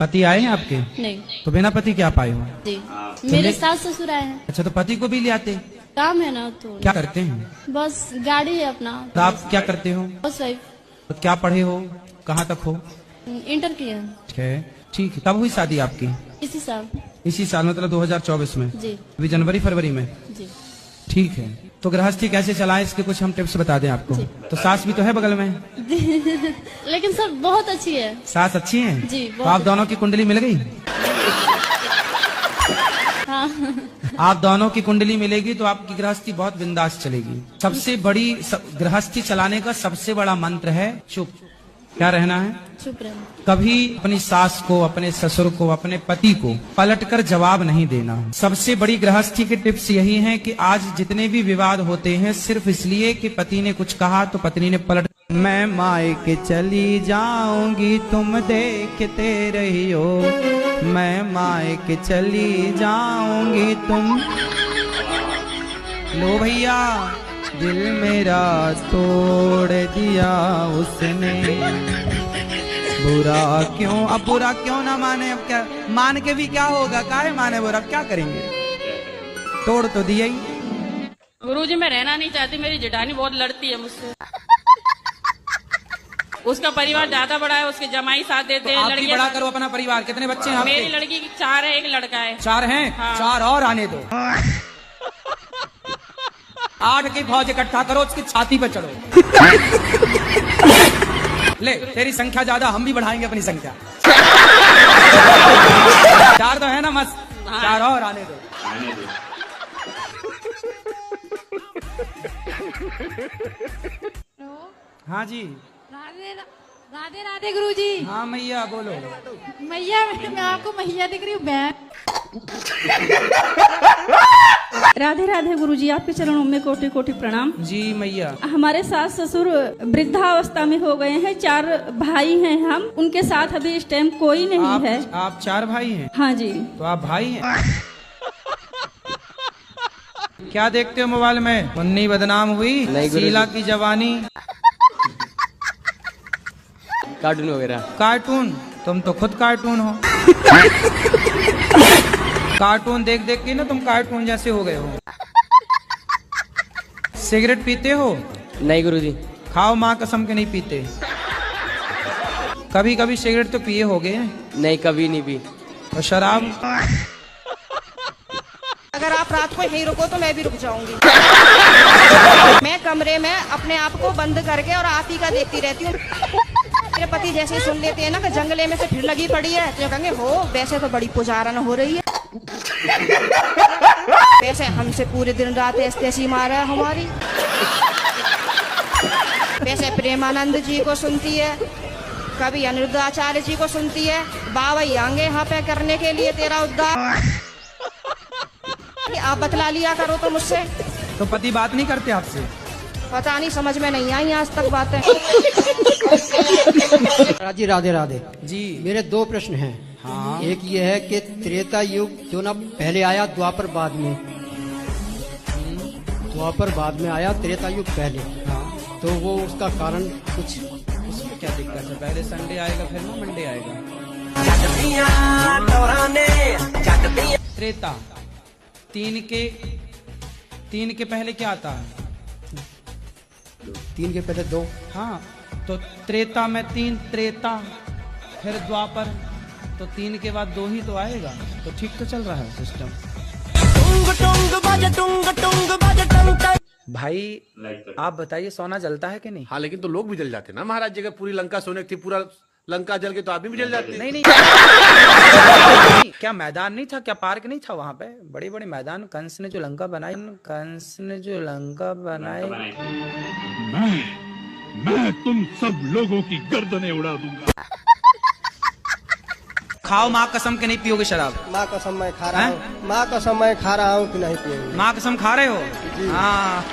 पति आए हैं आपके? नहीं तो बिना पति क्या पाए हो? जी, मेरे सास ससुर आए हैं। अच्छा, तो पति को भी ले आते? काम है ना, तो क्या करते हैं? बस गाड़ी है अपना। तो आप क्या करते हो? House wife. तो क्या पढ़े हो, कहाँ तक हो? इंटर किया है। ठीक है। कब हुई शादी आपकी? इसी साल। इसी साल, मतलब 2024 में? जी अभी जनवरी फरवरी में? जी। ठीक है। तो गृहस्थी कैसे चलाएं, इसके कुछ हम टिप्स बता दें आपको। तो सास भी तो है बगल में? लेकिन सर बहुत अच्छी है। सास अच्छी है जी, तो आप दोनों की कुंडली मिल गई? हाँ। आप दोनों की कुंडली मिलेगी तो आपकी गृहस्थी बहुत बिंदास चलेगी। सबसे बड़ी गृहस्थी चलाने का सबसे बड़ा मंत्र है चुप। क्या रहना है? चुप रहना। कभी अपनी सास को, अपने ससुर को, अपने पति को पलटकर जवाब नहीं देना। सबसे बड़ी गृहस्थी के टिप्स यही हैं कि आज जितने भी विवाद होते हैं सिर्फ इसलिए कि पति ने कुछ कहा तो पत्नी ने पलट। मैं मायके चली जाऊंगी तुम देखते रहियो, मैं मायके चली जाऊंगी तुम। लो भैया, दिल मेरा तोड़ दिया उसने, बुरा क्यों? अब बुरा क्यों ना माने? अब क्या मान के भी क्या होगा? काहे माने बुरा? क्या करेंगे? तोड़ तो दिया ही। गुरुजी मैं रहना नहीं चाहती, मेरी जेठानी बहुत लड़ती है मुझसे। उसका परिवार ज्यादा बड़ा है, उसके जमाई साथ देते हैं। आप भी बड़ा करो अपना परिवार। कितने बच्चे हैं आपके? मेरी लड़की 4 है, एक लड़का है। 4 हैं? हाँ। 4 और आने दो। 8 की फौज इकट्ठा करो, उसकी छाती पे चढ़ो। ले, तेरी संख्या ज्यादा, हम भी बढ़ाएंगे अपनी संख्या। 4 तो है ना मस्त? 4 और आने दो। हाँ जी। राधे राधे राधे गुरुजी। हाँ मैया बोलो। मैया, मैं आपको मैया दिख रही हूँ। मैं राधे राधे गुरुजी, आपके चरणों में कोटि कोटि प्रणाम। जी मैया। हमारे सास ससुर वृद्धावस्था में हो गए हैं। 4 भाई हैं हम, उनके साथ अभी इस टाइम कोई नहीं है। आप 4 भाई हैं? हाँ जी। तो आप भाई हैं? क्या देखते हो मोबाइल में? मुन्नी बदनाम हुई, शीला की जवानी, कार्टून वगैरह। कार्टून? तुम तो खुद कार्टून हो। कार्टून देख देख के ना तुम कार्टून जैसे हो गए हो। सिगरेट पीते हो? नहीं गुरुजी। खाओ, माँ कसम के नहीं पीते। कभी कभी सिगरेट तो पिए होगे? नहीं, कभी नहीं पी। और शराब? अगर आप रात को यहीं रुको तो मैं भी रुक जाऊंगी। मैं कमरे में अपने आप को बंद करके और आप ही का देखती रहती हूँ। मेरे पति जैसे ही सुन लेते हैं ना कि जंगले में से फिर लगी पड़ी है, तो कहेंगे हो वैसे तो बड़ी पुजारन हो रही है, वैसे हमसे पूरे दिन रात ऐसी मारा है हमारी, वैसे प्रेमानंद जी को सुनती है, कभी अनिरुद्ध आचार्य जी को सुनती है। बाबा आएंगे यहाँ पे करने के लिए तेरा उद्धार। आप बतला लिया करो तो मुझसे। तो पति बात नहीं करते आपसे? पता नहीं, समझ में नहीं आई आज तक बातें। जी राधे राधे जी। मेरे 2 प्रश्न हैं। हाँ। एक ये है कि त्रेता युग जो ना पहले आया, द्वापर बाद में। द्वापर बाद में आया, त्रेता युग पहले। हाँ। तो वो उसका कारण कुछ? उसमें क्या दिक्कत है? पहले संडे आएगा फिर ना मंडे आएगा। त्रेता 3 के पहले क्या आता है? 3 के पहले 2। हाँ, तो त्रेता में 3 त्रेता, फिर द्वापर, तो 3 के बाद 2 ही तो आएगा। तो ठीक तो चल रहा है सिस्टम। भाई आप बताइए, सोना जलता है कि नहीं? हाँ, लेकिन तो लोग भी जल जाते ना महाराज जी। का पूरी लंका सोने की थी, पूरा लंका जल के तो आदमी भी जल जाते। नहीं नहीं। क्या मैदान नहीं था? क्या पार्क नहीं था वहाँ पे? बड़े बड़े मैदान। कंस ने जो लंका बनाई, मैं तुम सब लोगों की गर्दनें उड़ा दूंगा। खाओ, माँ कसम के नहीं पियोगे शराब? माँ कसम मैं खा रहा हूँ। माँ कसम मैं खा रहा हूँ कि नहीं पियूंगा। माँ कसम खा रहे हो? हाँ,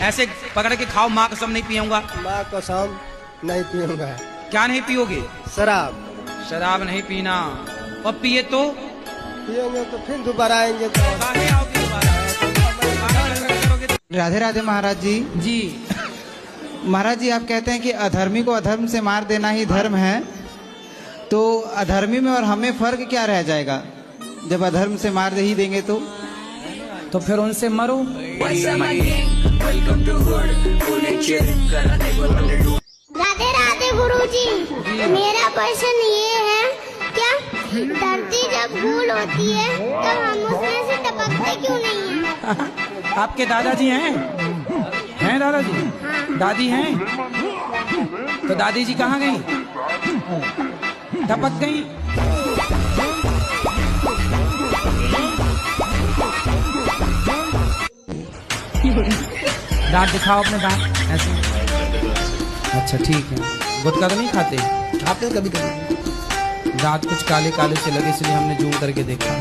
ऐसे पकड़ के खाओ, माँ कसम नहीं पियूंगा। माँ कसम नहीं पीऊंगा। क्या नहीं पियोगे? शराब। शराब नहीं पीना। और पिए तो पिएंगे तो फिर दोबारा आएंगे। राधे राधे महाराज जी। जी महाराज जी, आप कहते हैं कि अधर्मी को अधर्म से मार देना ही धर्म है, तो अधर्मी में और हमें फर्क क्या रह जाएगा जब अधर्म से मार ही देंगे तो फिर उनसे मरो। राधे राधे गुरुजी, मेरा क्वेश्चन ये है, क्या धरती जब गोल होती है तो हम उसमें से टपकते क्यों नहीं हैं? आपके दादाजी हैं? हैं दादाजी? दादी हैं? तो दादी जी कहाँ गई? टपक गई? दांत दिखाओ अपने दांत ऐसे। अच्छा ठीक है, गुटखा तो नहीं खाते? खाते कभी कभी। दांत कुछ काले काले से लगे इसलिए हमने जूम करके देखा।